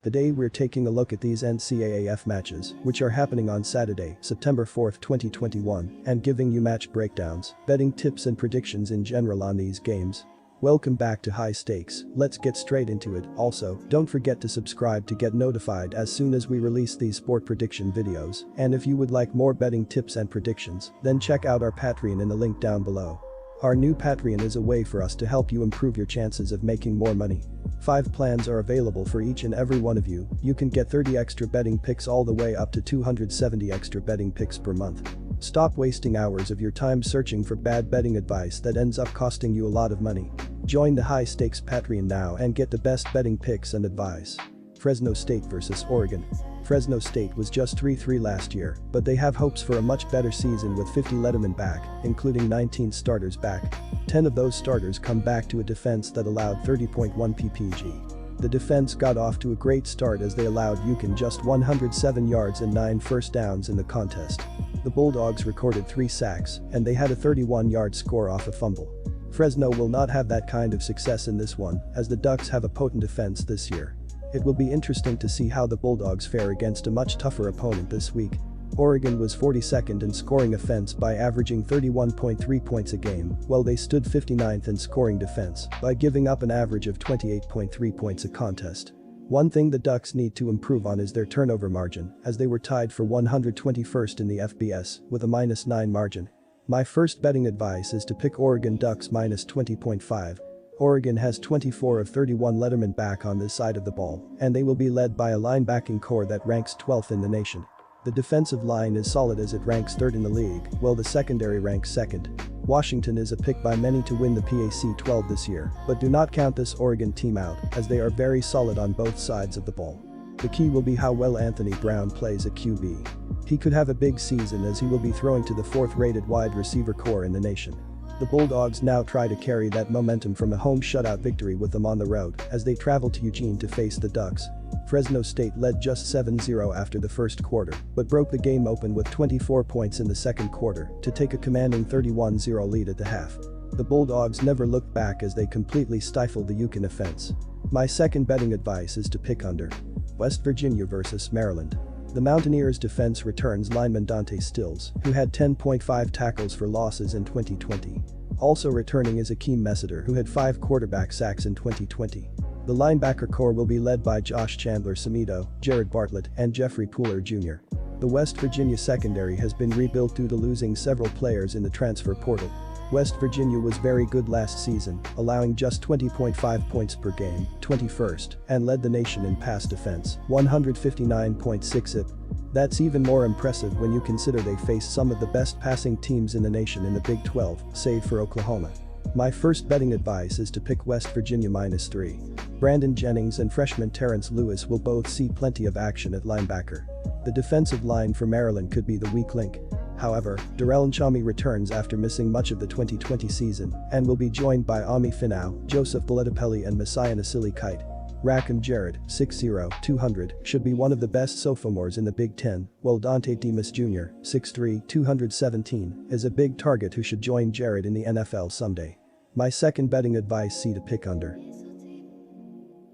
Today we're taking a look at these NCAAF matches, which are happening on Saturday, September 4, 2021, and giving you match breakdowns, betting tips and predictions in general on these games. Welcome back to High Stakes, let's get straight into it. Also, don't forget to subscribe to get notified as soon as we release these sport prediction videos, and if you would like more betting tips and predictions, then check out our Patreon in the link down below. Our new Patreon is a way for us to help you improve your chances of making more money. 5 plans are available for each and every one of you. You can get 30 extra betting picks all the way up to 270 extra betting picks per month. Stop wasting hours of your time searching for bad betting advice that ends up costing you a lot of money. Join the High Stakes Patreon now and get the best betting picks and advice. Fresno State vs Oregon. Fresno State was just 3-3 last year, but they have hopes for a much better season with 50 lettermen back, including 19 starters back. 10 of those starters come back to a defense that allowed 30.1 ppg. The defense got off to a great start as they allowed UConn just 107 yards and 9 first downs in the contest. The Bulldogs recorded 3 sacks, and they had a 31-yard score off a fumble. Fresno will not have that kind of success in this one, as the Ducks have a potent defense this year. It will be interesting to see how the Bulldogs fare against a much tougher opponent this week. Oregon was 42nd in scoring offense by averaging 31.3 points a game, while they stood 59th in scoring defense by giving up an average of 28.3 points a contest. One thing the Ducks need to improve on is their turnover margin, as they were tied for 121st in the FBS with a -9 margin. My first betting advice is to pick Oregon Ducks -20.5. Oregon has 24 of 31 lettermen back on this side of the ball, and they will be led by a linebacking core that ranks 12th in the nation. The defensive line is solid as it ranks 3rd in the league, while the secondary ranks 2nd. Washington is a pick by many to win the PAC-12 this year, but do not count this Oregon team out, as they are very solid on both sides of the ball. The key will be how well Anthony Brown plays at QB. He could have a big season as he will be throwing to the 4th-rated wide receiver core in the nation. The Bulldogs now try to carry that momentum from a home shutout victory with them on the road as they travel to Eugene to face the Ducks. Fresno State led just 7-0 after the first quarter, but broke the game open with 24 points in the second quarter to take a commanding 31-0 lead at the half. The Bulldogs never looked back as they completely stifled the UConn offense. My second betting advice is to pick under. West Virginia vs Maryland. The Mountaineers defense returns lineman Dante Stills, who had 10.5 tackles for losses in 2020. Also returning is Akeem Messiter, who had 5 quarterback sacks in 2020. The linebacker core will be led by Josh Chandler-Semedo, Jared Bartlett, and Jeffrey Pooler Jr. The West Virginia secondary has been rebuilt due to losing several players in the transfer portal. West Virginia was very good last season, allowing just 20.5 points per game, 21st, and led the nation in pass defense, 159.6 IP. That's even more impressive when you consider they faced some of the best passing teams in the nation in the Big 12, save for Oklahoma. My first betting advice is to pick West Virginia -3. Brandon Jennings and freshman Terrence Lewis will both see plenty of action at linebacker. The defensive line for Maryland could be the weak link. However, Darrell Nchami returns after missing much of the 2020 season and will be joined by Ami Finau, Joseph Baletapelli and Messiah Nasili-Kite. Rackham Jarrett, 6'0", 200, should be one of the best sophomores in the Big Ten, while Dante Demas Jr., 6'3", 217, is a big target who should join Jarrett in the NFL someday. My second betting advice is to pick under.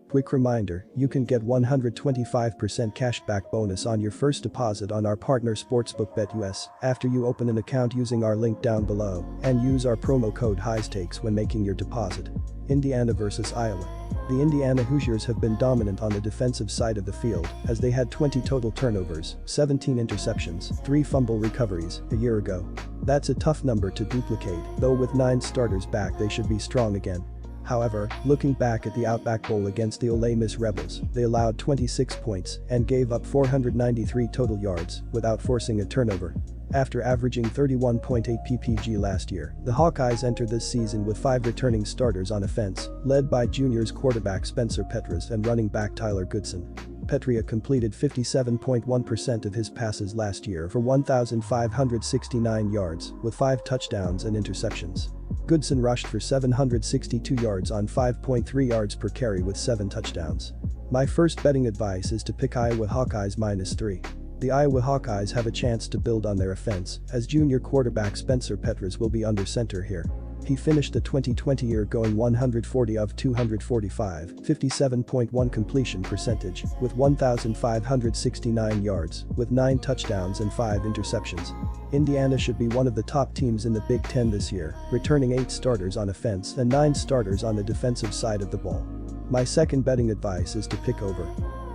Quick reminder, you can get 125% cashback bonus on your first deposit on our partner sportsbook BetUS after you open an account using our link down below and use our promo code HIGHSTAKES when making your deposit. Indiana vs Iowa. The Indiana Hoosiers have been dominant on the defensive side of the field as they had 20 total turnovers, 17 interceptions, 3 fumble recoveries a year ago. That's a tough number to duplicate, though with 9 starters back they should be strong again. However, looking back at the Outback Bowl against the Ole Miss Rebels, they allowed 26 points and gave up 493 total yards without forcing a turnover. After averaging 31.8 ppg last year, the Hawkeyes entered this season with 5 returning starters on offense, led by juniors quarterback Spencer Petras and running back Tyler Goodson. Petria completed 57.1% of his passes last year for 1,569 yards, with 5 touchdowns and interceptions. Goodson rushed for 762 yards on 5.3 yards per carry with 7 touchdowns. My first betting advice is to pick Iowa Hawkeyes -3. The Iowa Hawkeyes have a chance to build on their offense, as junior quarterback Spencer Petras will be under center here. He finished the 2020 year going 140 of 245, 57.1 completion percentage, with 1,569 yards, with 9 touchdowns and 5 interceptions. Indiana should be one of the top teams in the Big Ten this year, returning 8 starters on offense and 9 starters on the defensive side of the ball. My second betting advice is to pick over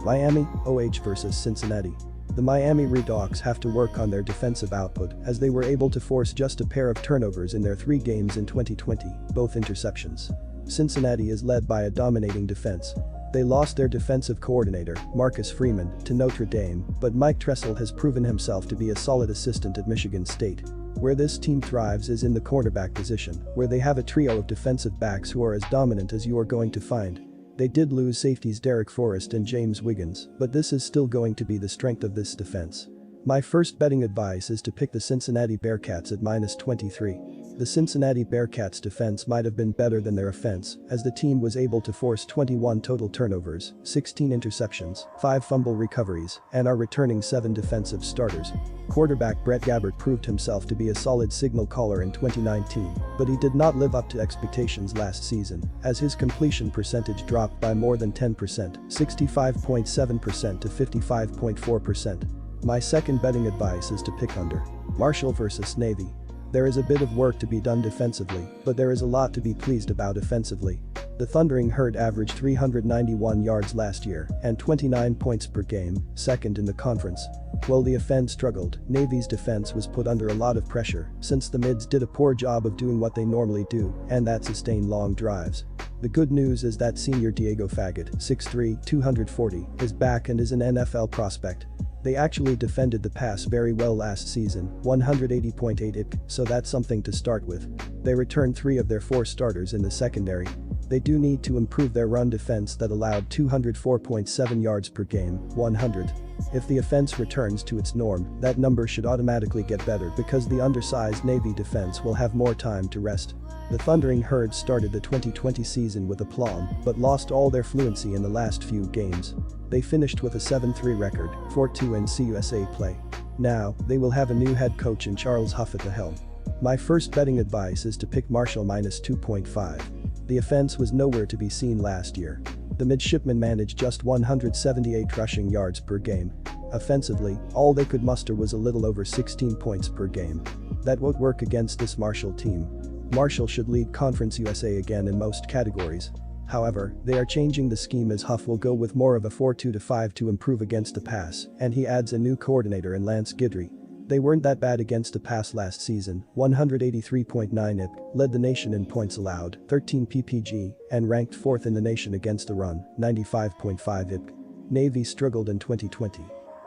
Miami, OH versus Cincinnati. The Miami Redhawks have to work on their defensive output as they were able to force just a pair of turnovers in their 3 games in 2020, both interceptions. Cincinnati is led by a dominating defense. They lost their defensive coordinator, Marcus Freeman, to Notre Dame, but Mike Tressel has proven himself to be a solid assistant at Michigan State. Where this team thrives is in the cornerback position, where they have a trio of defensive backs who are as dominant as you are going to find. They did lose safeties Derek Forrest and James Wiggins, but this is still going to be the strength of this defense. My first betting advice is to pick the Cincinnati Bearcats at -23. The Cincinnati Bearcats defense might have been better than their offense, as the team was able to force 21 total turnovers, 16 interceptions, 5 fumble recoveries, and are returning 7 defensive starters. Quarterback Brett Gabbert proved himself to be a solid signal caller in 2019, but he did not live up to expectations last season, as his completion percentage dropped by more than 10%, 65.7% to 55.4%. My second betting advice is to pick under Marshall versus Navy. There is a bit of work to be done defensively, but there is a lot to be pleased about offensively. The Thundering Herd averaged 391 yards last year and 29 points per game, second in the conference. While the offense struggled, Navy's defense was put under a lot of pressure since the mids did a poor job of doing what they normally do, and that sustain long drives. The good news is that senior Diego Fagot, 6'3", 240, is back and is an NFL prospect. They actually defended the pass very well last season, 180.8 IPC, so that's something to start with. They returned 3 of their 4 starters in the secondary. They do need to improve their run defense that allowed 204.7 yards per game, 100. If the offense returns to its norm, that number should automatically get better because the undersized Navy defense will have more time to rest. The Thundering Herd started the 2020 season with aplomb, but lost all their fluency in the last few games. They finished with a 7-3 record, 4-2 in CUSA play. Now, they will have a new head coach in Charles Huff at the helm. My first betting advice is to pick Marshall -2.5. The offense was nowhere to be seen last year. The midshipmen managed just 178 rushing yards per game. Offensively, all they could muster was a little over 16 points per game. That won't work against this Marshall team. Marshall should lead Conference USA again in most categories. However, they are changing the scheme as Huff will go with more of a 4-2-5 to improve against the pass, and he adds a new coordinator in Lance Guidry. They weren't that bad against the pass last season, 183.9 IPC, led the nation in points allowed, 13 PPG, and ranked 4th in the nation against the run, 95.5 IPC. Navy struggled in 2020.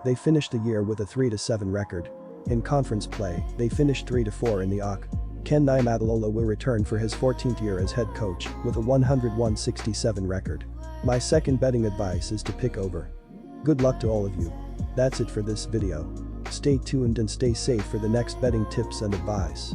They finished the year with a 3-7 record. In conference play, they finished 3-4 in the AAC. Ken Niumatalolo will return for his 14th year as head coach, with a 101-67 record. My second betting advice is to pick over. Good luck to all of you. That's it for this video. Stay tuned and stay safe for the next betting tips and advice.